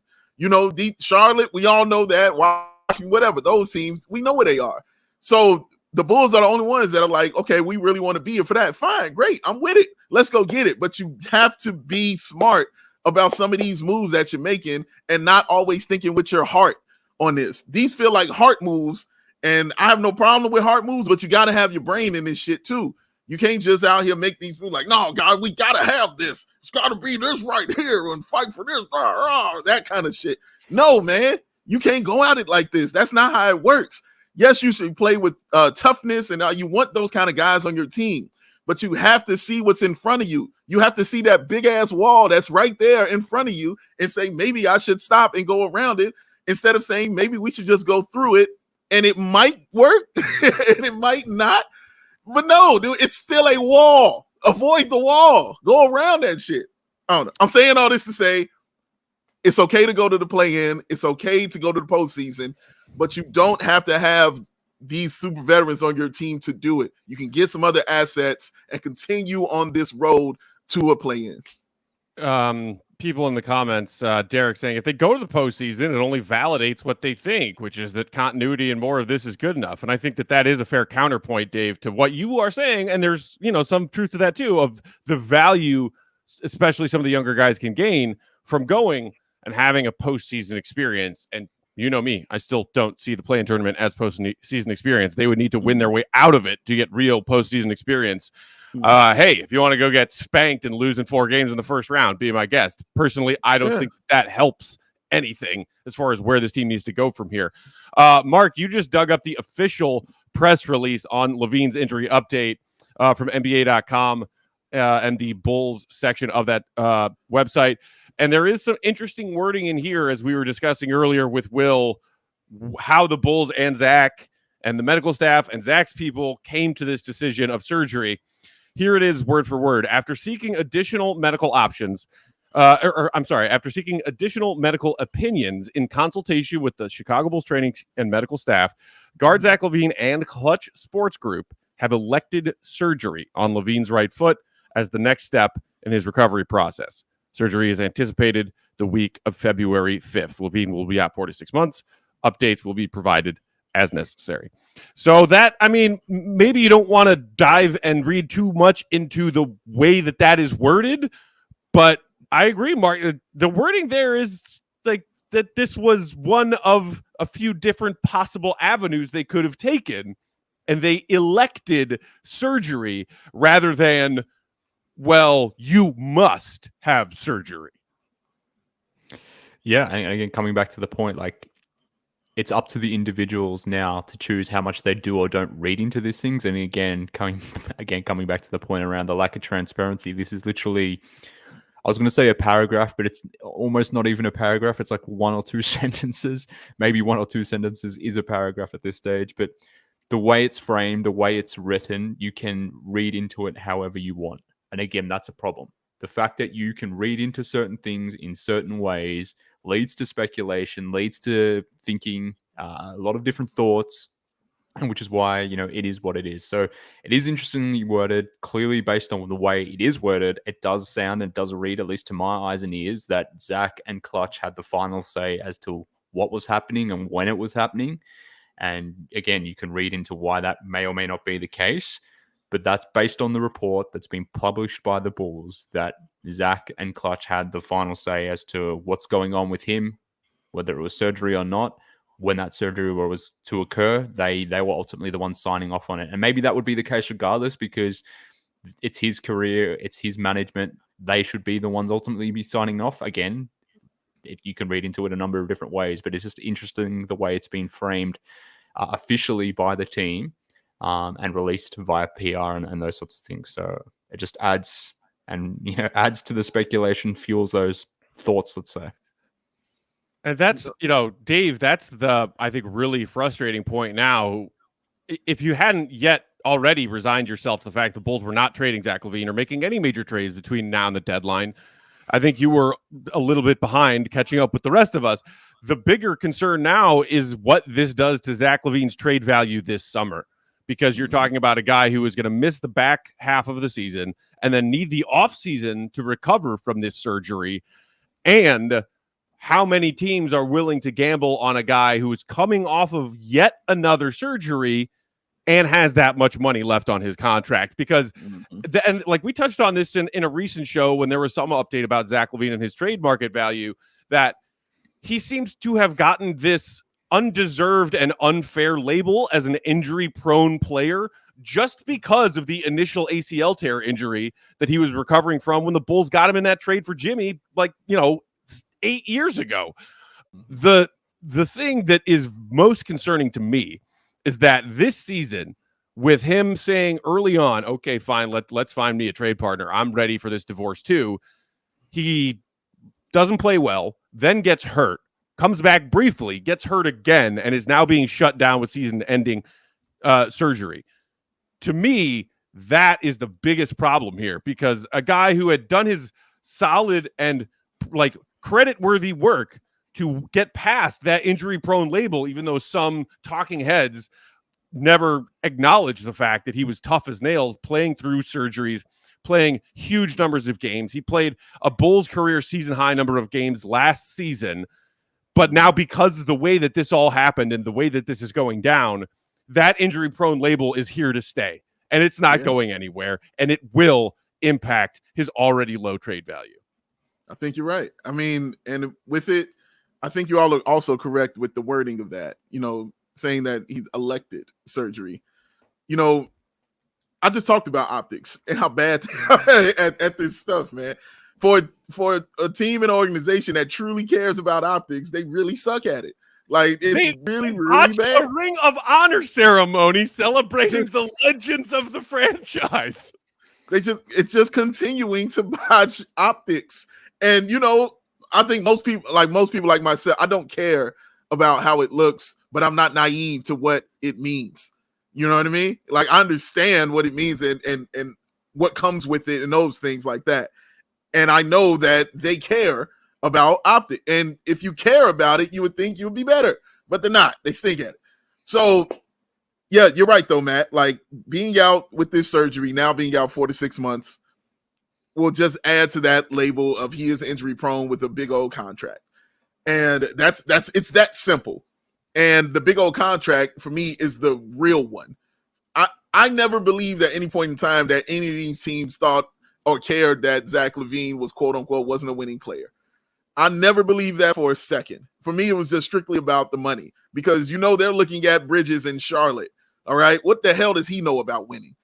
Charlotte, we all know that. Washington, whatever, those teams, we know where they are. So the Bulls are the only ones that are like, okay, we really want to be here for that. Fine, great, I'm with it. Let's go get it. But you have to be smart about some of these moves that you're making and not always thinking with your heart on this. These feel like heart moves, and I have no problem with heart moves, but you got to have your brain in this shit too. You can't just out here make these moves like, no, God, we got to have this. It's got to be this right here and fight for this, that kind of shit. No, man, you can't go at it like this. That's not how it works. Yes, you should play with toughness, and you want those kind of guys on your team, but you have to see what's in front of you. You have to see that big-ass wall that's right there in front of you and say, maybe I should stop and go around it, instead of saying, maybe we should just go through it, and it might work, and it might not. But no, dude, it's still a wall. Avoid the wall. Go around that shit. I don't know. I'm saying all this to say it's okay to go to the play-in. It's okay to go to the postseason. But you don't have to have these super veterans on your team to do it. You can get some other assets and continue on this road to a play-in. People in the comments, Derek saying, if they go to the postseason, it only validates what they think, which is that continuity and more of this is good enough. And I think that is a fair counterpoint, Dave, to what you are saying. And there's, some truth to that too, of the value, especially some of the younger guys can gain from going and having a postseason experience. And you know me, I still don't see the play-in tournament as postseason experience. They would need to win their way out of it to get real postseason experience. Hey, if you want to go get spanked and lose in 4 games in the first round, be my guest. Personally, I don't think that helps anything as far as where this team needs to go from here. Mark, you just dug up the official press release on LaVine's injury update from NBA.com and the Bulls section of that website. And there is some interesting wording in here, as we were discussing earlier with Will, how the Bulls and Zach and the medical staff and Zach's people came to this decision of surgery. Here it is, word for word. After seeking additional medical options, after seeking additional medical opinions in consultation with the Chicago Bulls training and medical staff, guard Zach LaVine and Clutch Sports Group have elected surgery on LaVine's right foot as the next step in his recovery process. Surgery is anticipated the week of February 5th. LaVine will be out 4 to 6 months. Updates will be provided as necessary. So that, I mean, maybe you don't want to dive and read too much into the way that is worded, but I agree, Mark. The wording there is like that this was one of a few different possible avenues they could have taken, and they elected surgery rather than, well, you must have surgery. Yeah, and again, coming back to the point, like, it's up to the individuals now to choose how much they do or don't read into these things. And again, coming back to the point around the lack of transparency, this is literally, I was going to say a paragraph, but it's almost not even a paragraph. It's like 1 or 2 sentences. Maybe 1 or 2 sentences is a paragraph at this stage. But the way it's framed, the way it's written, you can read into it however you want. And again, that's a problem. The fact that you can read into certain things in certain ways leads to speculation, leads to thinking, a lot of different thoughts, and which is why, it is what it is. So it is interestingly worded. Clearly, based on the way it is worded, it does sound and does read, at least to my eyes and ears, that Zach and Clutch had the final say as to what was happening and when it was happening. And again, you can read into why that may or may not be the case. But that's based on the report that's been published by the Bulls, that Zach and Clutch had the final say as to what's going on with him, whether it was surgery or not. When that surgery was to occur, they were ultimately the ones signing off on it. And maybe that would be the case regardless, because it's his career, it's his management. They should be the ones ultimately be signing off. Again, you can read into it a number of different ways, but it's just interesting the way it's been framed officially by the team. And released via PR and those sorts of things. So it just adds to the speculation, fuels those thoughts, let's say. And that's, Dave, that's the, I think, really frustrating point now. If you hadn't yet already resigned yourself to the fact the Bulls were not trading Zach LaVine or making any major trades between now and the deadline, I think you were a little bit behind catching up with the rest of us. The bigger concern now is what this does to Zach LaVine's trade value this summer. Because you're talking about a guy who is going to miss the back half of the season and then need the offseason to recover from this surgery. And how many teams are willing to gamble on a guy who is coming off of yet another surgery and has that much money left on his contract? Because, and like we touched on this in a recent show when there was some update about Zach LaVine and his trade market value, that he seems to have gotten this undeserved and unfair label as an injury-prone player just because of the initial ACL tear injury that he was recovering from when the Bulls got him in that trade for Jimmy, 8 years ago. The thing that is most concerning to me is that this season, with him saying early on, okay, fine, let's find me a trade partner. I'm ready for this divorce too. He doesn't play well, then gets hurt, comes back briefly, gets hurt again, and is now being shut down with season-ending surgery. To me, that is the biggest problem here, because a guy who had done his solid and credit-worthy work to get past that injury-prone label, even though some talking heads never acknowledged the fact that he was tough as nails, playing through surgeries, playing huge numbers of games. He played a Bulls career season-high number of games last season. But now, because of the way that this all happened and the way that this is going down, that injury-prone label is here to stay. And it's not going anywhere. And it will impact his already low trade value. I think you're right. I mean, and with it, I think you all are also correct with the wording of that, saying that he elected surgery. I just talked about optics and how bad at this stuff, man. For a team and organization that truly cares about optics, they really suck at it. It's really bad. A Ring of Honor ceremony celebrating the legends of the franchise. It's just continuing to botch optics. And I think most people like myself, I don't care about how it looks but I'm not naive to what it means. You know what I mean? Like, I understand what it means and what comes with it and those things like that. And I know that they care about optic. And if you care about it, you would think you would be better, but they're not. They stink at it. So, yeah, you're right, though, Matt. Like, being out with this surgery, now being out 4 to 6 months, will just add to that label of he is injury prone with a big old contract. And it's that simple. And the big old contract for me is the real one. I never believed at any point in time that any of these teams thought or cared that Zach LaVine was, quote unquote, wasn't a winning player. I never believed that for a second. For me, it was just strictly about the money, because, you know, they're looking at Bridges in Charlotte. All right. What the hell does he know about winning?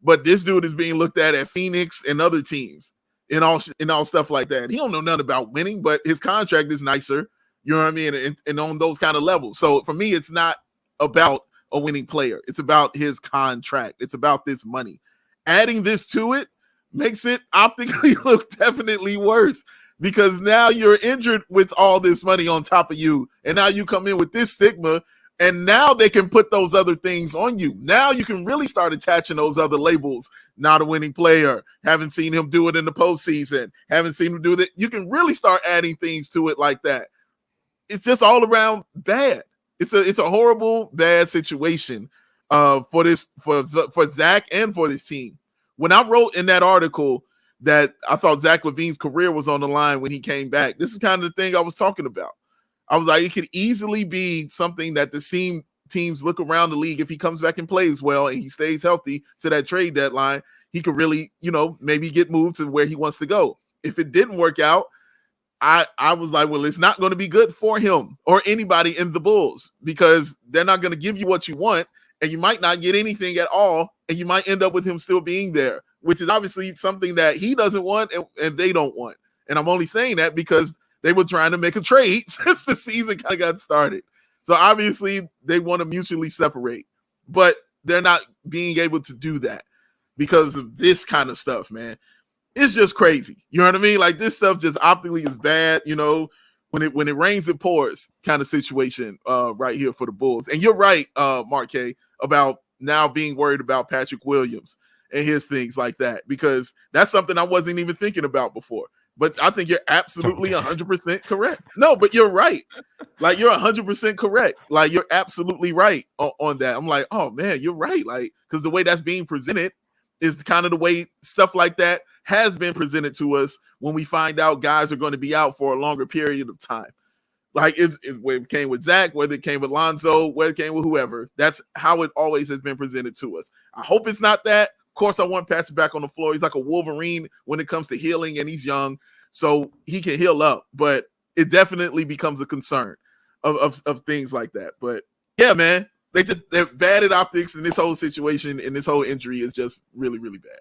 But this dude is being looked at Phoenix and other teams and all stuff like that. He don't know nothing about winning, but his contract is nicer. You know what I mean? And on those kind of levels. So for me, it's not about a winning player. It's about his contract. It's about this money. Adding this to it makes it optically look definitely worse, because now you're injured with all this money on top of you. And now you come in with this stigma, and now they can put those other things on you. Now you can really start attaching those other labels. Not a winning player. Haven't seen him do it in the postseason. Haven't seen him do that. You can really start adding things to it like that. It's just all around bad. It's a horrible, bad situation for Zach and for this team. When I wrote in that article that I thought Zach LaVine's career was on the line when he came back, this is kind of the thing I was talking about. I was like, it could easily be something that the teams look around the league. If he comes back and plays well and he stays healthy to that trade deadline, he could really, maybe get moved to where he wants to go. If it didn't work out, I was like, well, it's not going to be good for him or anybody in the Bulls, because they're not going to give you what you want, and you might not get anything at all, and you might end up with him still being there, which is obviously something that he doesn't want and they don't want. And I'm only saying that because they were trying to make a trade since the season kind of got started. So obviously they want to mutually separate, but they're not being able to do that because of this kind of stuff, man. It's just crazy. You know what I mean? Like, this stuff just optically is bad, when it rains, it pours kind of situation right here for the Bulls. And you're right, Mark K, about now being worried about Patrick Williams and his things like that, because that's something I wasn't even thinking about before. But I think you're absolutely 100% correct. No, but you're right. Like, you're 100% correct. Like, you're absolutely right on that. I'm like, oh, man, you're right. Like, because the way that's being presented is kind of the way stuff like that has been presented to us when we find out guys are going to be out for a longer period of time. Like, where it came with Zach, whether it came with Lonzo, whether it came with whoever. That's how it always has been presented to us. I hope it's not that. Of course, I want Patrick back on the floor. He's like a Wolverine when it comes to healing, and he's young, so he can heal up. But it definitely becomes a concern of things like that. But yeah, man, they're bad at optics, and this whole situation and this whole injury is just really, really bad.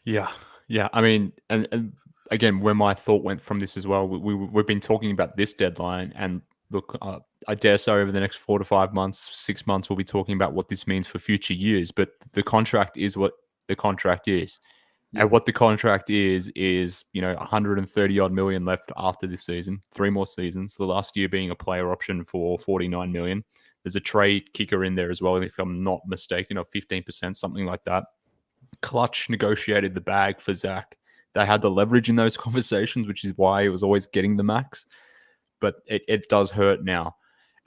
Yeah. I mean, and again, where my thought went from this as well, we've been talking about this deadline, and look, I dare say over the next 4 to 5 months, 6 months, we'll be talking about what this means for future years. But the contract is what the contract is. Yeah. And what the contract is 130 odd million left after this season, 3 more seasons, the last year being a player option for 49 million. There's a trade kicker in there as well, if I'm not mistaken, of 15%, something like that. Clutch negotiated the bag for Zach. They had the leverage in those conversations, which is why it was always getting the max. But it does hurt now.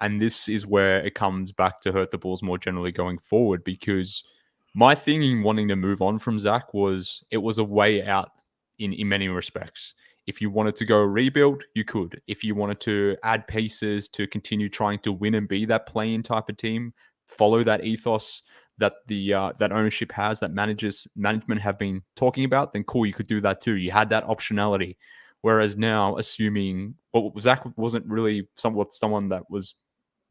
And this is where it comes back to hurt the Bulls more generally going forward, because my thing in wanting to move on from Zach was it was a way out in many respects. If you wanted to go rebuild, you could. If you wanted to add pieces to continue trying to win and be that play-in type of team, follow that ethos that that ownership has, that management have been talking about, then cool, you could do that too. You had that optionality. Whereas now, assuming Zach wasn't really someone that was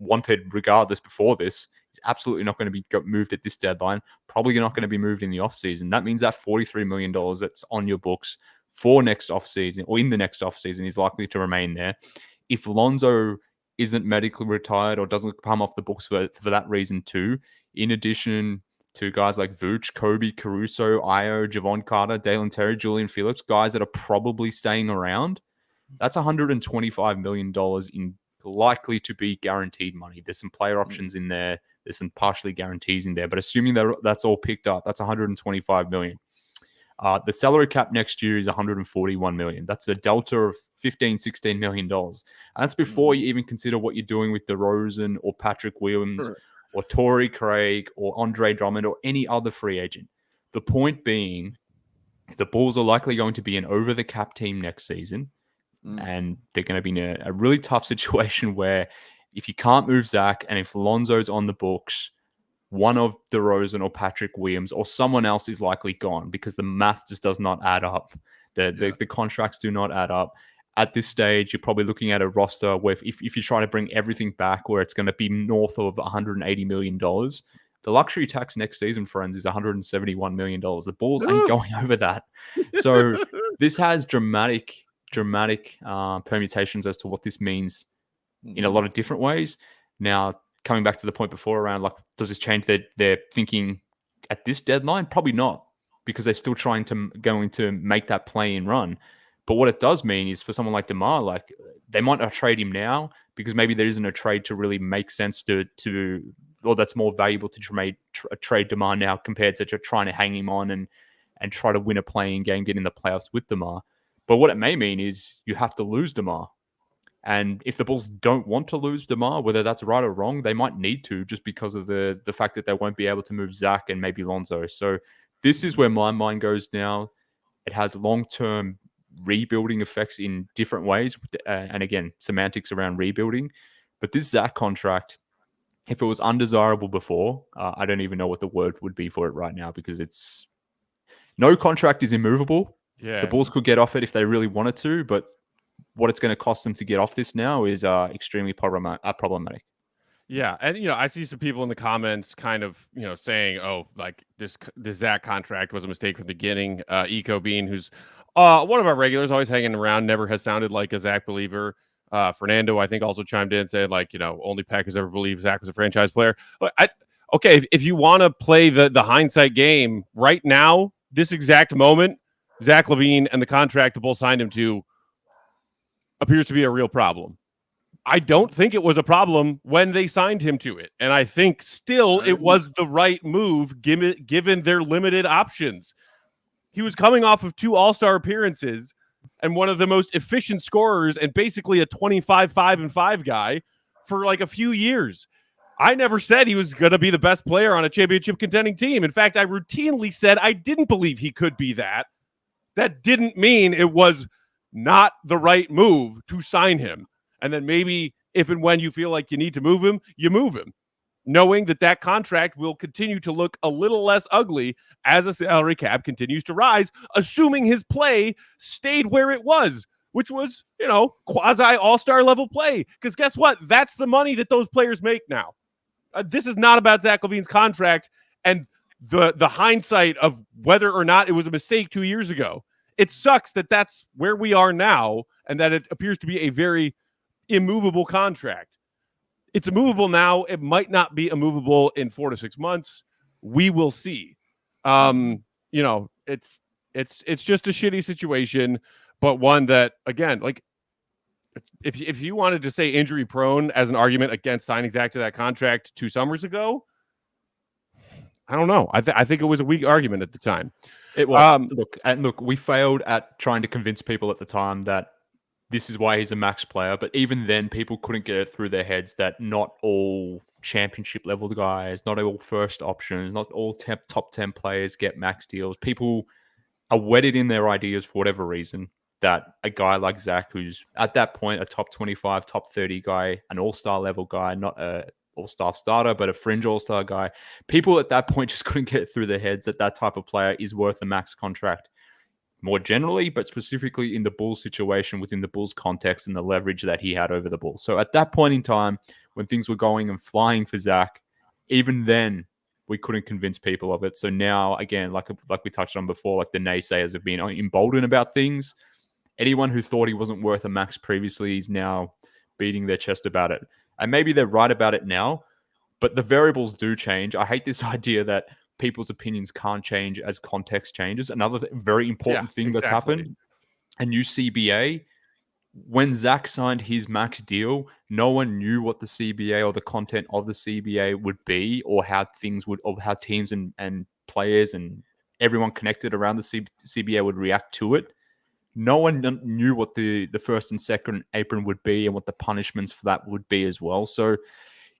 wanted regardless before this, he's absolutely not going to be moved at this deadline, probably not going to be moved in the offseason. That means that $43 million that's on your books for next offseason, or in the next offseason, is likely to remain there. If Lonzo isn't medically retired or doesn't come off the books for that reason too, in addition to guys like Vooch, Kobe, Caruso, Io, Javon Carter, Dalen Terry, Julian Phillips, guys that are probably staying around, that's $125 million in likely to be guaranteed money. There's some player options in there. There's some partially guarantees in there. But assuming that that's all picked up, that's $125 million. The salary cap next year is $141 million. That's a delta of $16 million. And that's before you even consider what you're doing with DeRozan or Patrick Williams or Torrey Craig or Andre Drummond or any other free agent. The point being, the Bulls are likely going to be an over-the-cap team next season, and they're going to be in a really tough situation where if you can't move Zach and if Lonzo's on the books, one of DeRozan or Patrick Williams or someone else is likely gone because the math just does not add up. The contracts do not add up. At this stage, you're probably looking at a roster where if you try to bring everything back where it's going to be north of $180 million, the luxury tax next season, friends, is $171 million. The Bulls ain't going over that. So this has dramatic permutations as to what this means in a lot of different ways. Now, coming back to the point before around, like, does this change their thinking at this deadline? Probably not, because they're still going to make that play-in run. But what it does mean is for someone like DeMar, like, they might not trade him now because maybe there isn't a trade to really make sense or that's more valuable to trade DeMar now compared to trying to hang him on and try to win a play-in game, get in the playoffs with DeMar. But what it may mean is you have to lose DeMar. And if the Bulls don't want to lose DeMar, whether that's right or wrong, they might need to just because of the fact that they won't be able to move Zach and maybe Lonzo. So this is where my mind goes now. It has long-term rebuilding effects in different ways. And again, semantics around rebuilding. But this Zach contract, if it was undesirable before, I don't even know what the word would be for it right now because no contract is immovable. Yeah. The Bulls could get off it if they really wanted to, but what it's going to cost them to get off this now is extremely problematic. Yeah, and I see some people in the comments kind of saying, "Oh, like this Zach contract was a mistake from the beginning." Eco Bean, who's one of our regulars, always hanging around, never has sounded like a Zach believer. Fernando, I think, also chimed in saying, like, only Peck has ever believed Zach was a franchise player. But if you want to play the hindsight game right now, this exact moment, Zach LaVine and the contract the Bulls signed him to appears to be a real problem. I don't think it was a problem when they signed him to it. And I think still it was the right move given their limited options. He was coming off of 2 All-Star appearances and one of the most efficient scorers and basically a 25-5-5 guy for like a few years. I never said he was going to be the best player on a championship contending team. In fact, I routinely said I didn't believe he could be that. That didn't mean it was not the right move to sign him. And then maybe if and when you feel like you need to move him, you move him, knowing that contract will continue to look a little less ugly as a salary cap continues to rise, assuming his play stayed where it was, which was, quasi all-star level play. Because guess what? That's the money that those players make now. This is not about Zach LaVine's contract and the hindsight of whether or not it was a mistake 2 years ago. It sucks that that's where we are now and that it appears to be a very immovable contract. It's immovable now. It might not be immovable in 4 to 6 months. We will see. It's just a shitty situation, but one that, again, like, if you wanted to say injury prone as an argument against signing Zach to that contract 2 summers ago, I don't know. I think it was a weak argument at the time. It was. Look, we failed at trying to convince people at the time that this is why he's a max player. But even then, people couldn't get it through their heads that not all championship level guys, not all first options, not all top 10 players get max deals. People are wedded in their ideas for whatever reason that a guy like Zach, who's at that point a top 25, top 30 guy, an all-star level guy, not a all-star starter, but a fringe all-star guy. People at that point just couldn't get it through their heads that type of player is worth a max contract more generally, but specifically in the Bulls situation, within the Bulls context and the leverage that he had over the Bulls. So at that point in time, when things were going and flying for Zach, even then we couldn't convince people of it. So now, again, like we touched on before, like the naysayers have been emboldened about things. Anyone who thought he wasn't worth a max previously is now beating their chest about it. And maybe they're right about it now, but the variables do change. I hate this idea that people's opinions can't change as context changes. Another very important thing that's happened, a new CBA when Zach signed his max deal, no one knew what the CBA or the content of the CBA would be, or how things would, or how teams and players and everyone connected around the CBA would react to it. No one knew what the first and second apron would be and what the punishments for that would be as well. So,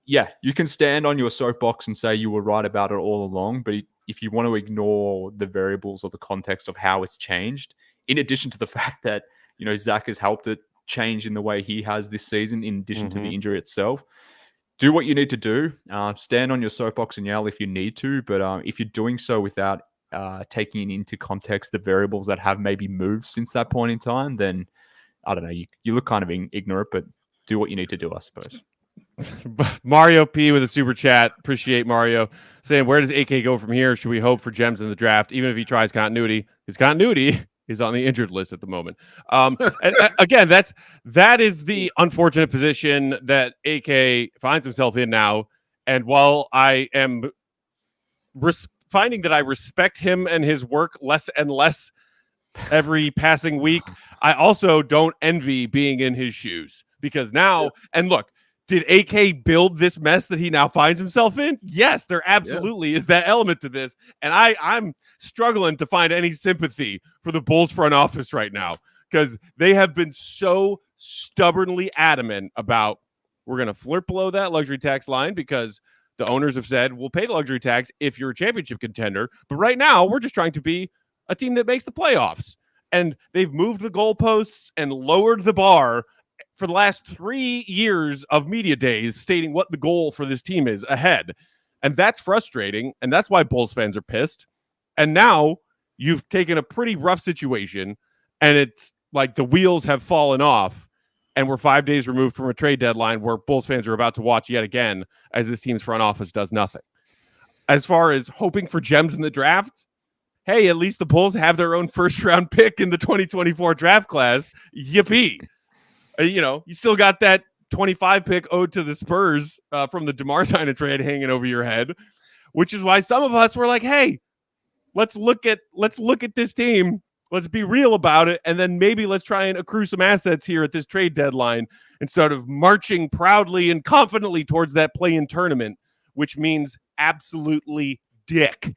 yeah, you can stand on your soapbox and say you were right about it all along, but if you want to ignore the variables or the context of how it's changed, in addition to the fact that, you know, Zach has helped it change in the way he has this season, in addition to the injury itself, do what you need to do. Stand on your soapbox and yell if you need to, but if you're doing so without taking into context the variables that have maybe moved since that point in time, then I don't know, you look kind of ignorant, but do what you need to do, I suppose. Mario P with a super chat. Appreciate Mario saying, where does AK go from here? Should we hope for gems in the draft, even if he tries continuity? His continuity is on the injured list at the moment. And again, that is the unfortunate position that AK finds himself in now. And while I am finding that I respect him and his work less and less every passing week, I also don't envy being in his shoes, because now, and look, did AK build this mess that he now finds himself in? Yes, there absolutely is that element to this. And I'm struggling to find any sympathy for the Bulls front office right now, because they have been so stubbornly adamant about, we're going to flirt below that luxury tax line because the owners have said, we'll pay the luxury tax if you're a championship contender. But right now, we're just trying to be a team that makes the playoffs. And they've moved the goalposts and lowered the bar for the last 3 years of media days, stating what the goal for this team is ahead. And that's frustrating. And that's why Bulls fans are pissed. And now you've taken a pretty rough situation, and it's like the wheels have fallen off, and we're 5 days removed from a trade deadline where Bulls fans are about to watch yet again as this team's front office does nothing. As far as hoping for gems in the draft, hey, at least the Bulls have their own first-round pick in the 2024 draft class. Yippee. You know, you still got that 25 pick owed to the Spurs from the DeMar signing trade hanging over your head, which is why some of us were like, hey, let's look at this team. Let's be real about it. And then maybe let's try and accrue some assets here at this trade deadline instead of marching proudly and confidently towards that play-in tournament, which means absolutely dick.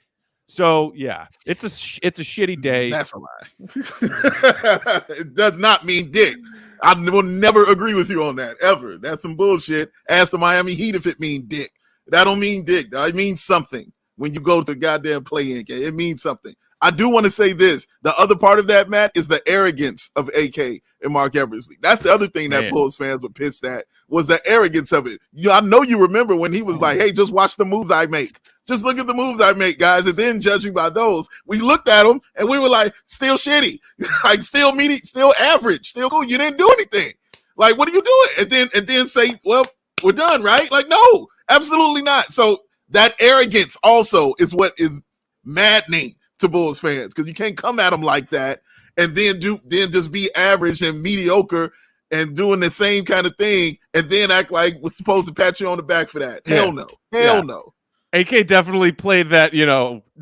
So, yeah, it's a shitty day. That's a lie. It does not mean dick. I will never agree with you on that, ever. That's some bullshit. Ask the Miami Heat if it means dick. That don't mean dick. It means something when you go to the goddamn play-in game. It means something. I do want to say this. The other part of that, Matt, is the arrogance of AK and Mark Eversley. That's the other thing that Bulls fans were pissed at, was the arrogance of it. I know you remember when he was like, hey, just watch the moves I make. Just look at the moves I make, guys. And then judging by those, we looked at them and we were like, still shitty, like still medium, still average, still cool. You didn't do anything. Like, what are you doing? And then say, well, we're done, right? Like, no, absolutely not. So that arrogance also is what is maddening to Bulls fans, because you can't come at them like that and then just be average and mediocre and doing the same kind of thing and then act like we're supposed to pat you on the back for that. Hell no. Hell no. AK definitely played that,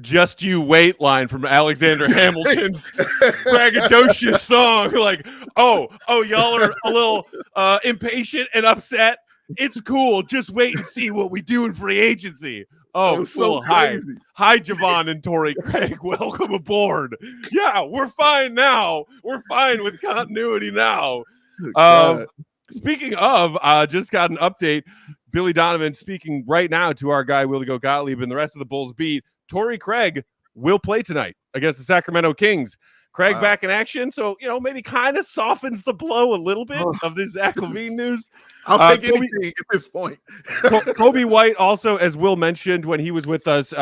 just you wait line from Alexander Hamilton's braggadocious song. Like, oh, y'all are a little impatient and upset. It's cool. Just wait and see what we do in free agency. Oh, so hi, Javon and Torrey Craig. Welcome aboard. Yeah, we're fine now. We're fine with continuity now. Speaking of, just got an update. Billy Donovan speaking right now to our guy, Willie Go Gottlieb, and the rest of the Bulls beat. Torrey Craig will play tonight against the Sacramento Kings. Craig back in action, so, maybe kind of softens the blow a little bit of this Zach LaVine news. I'll take anything at this point. Kobe White also, as Will mentioned when he was with us,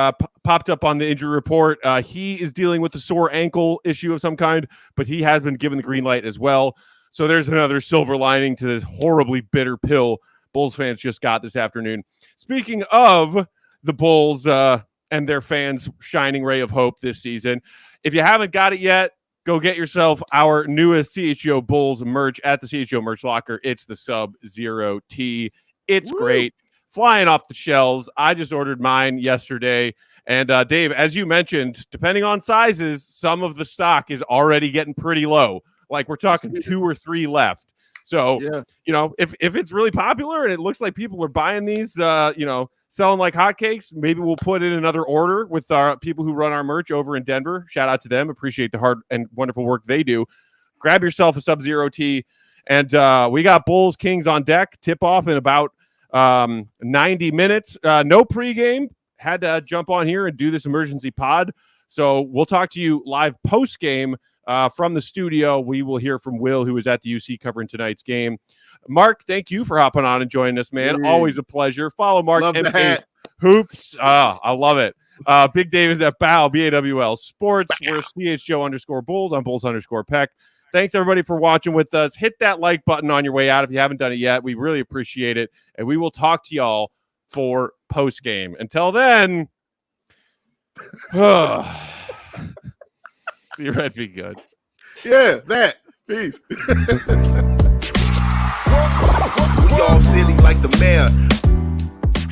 popped up on the injury report. He is dealing with a sore ankle issue of some kind, but he has been given the green light as well. So there's another silver lining to this horribly bitter pill Bulls fans just got this afternoon. Speaking of the Bulls and their fans' shining ray of hope this season, if you haven't got it yet, go get yourself our newest CHGO Bulls merch at the CHGO merch locker. It's the Sub-Zero tee. It's great. Flying off the shelves. I just ordered mine yesterday. And Dave, as you mentioned, depending on sizes, some of the stock is already getting pretty low. Like we're talking 2 or 3 left. So, Yeah. If it's really popular and it looks like people are buying these, selling like hotcakes, maybe we'll put in another order with our people who run our merch over in Denver. Shout out to them. Appreciate the hard and wonderful work they do. Grab yourself a Sub-Zero tee. And we got Bulls Kings on deck. Tip off in about 90 minutes. No pregame. Had to jump on here and do this emergency pod. So we'll talk to you live post-game from the studio. We will hear from Will, who was at the UC covering tonight's game. Mark, thank you for hopping on and joining us, man. Always a pleasure. Follow Mark MK Hoops. I love it. Big Dave is at BAL, BAWL Sports. We're CHGO_Bulls on Bulls_Peck. Thanks, everybody, for watching with us. Hit that like button on your way out if you haven't done it yet. We really appreciate it. And we will talk to y'all for post-game. Until then, see you, Red. Be good. Yeah, that. Peace. We all silly like the mayor.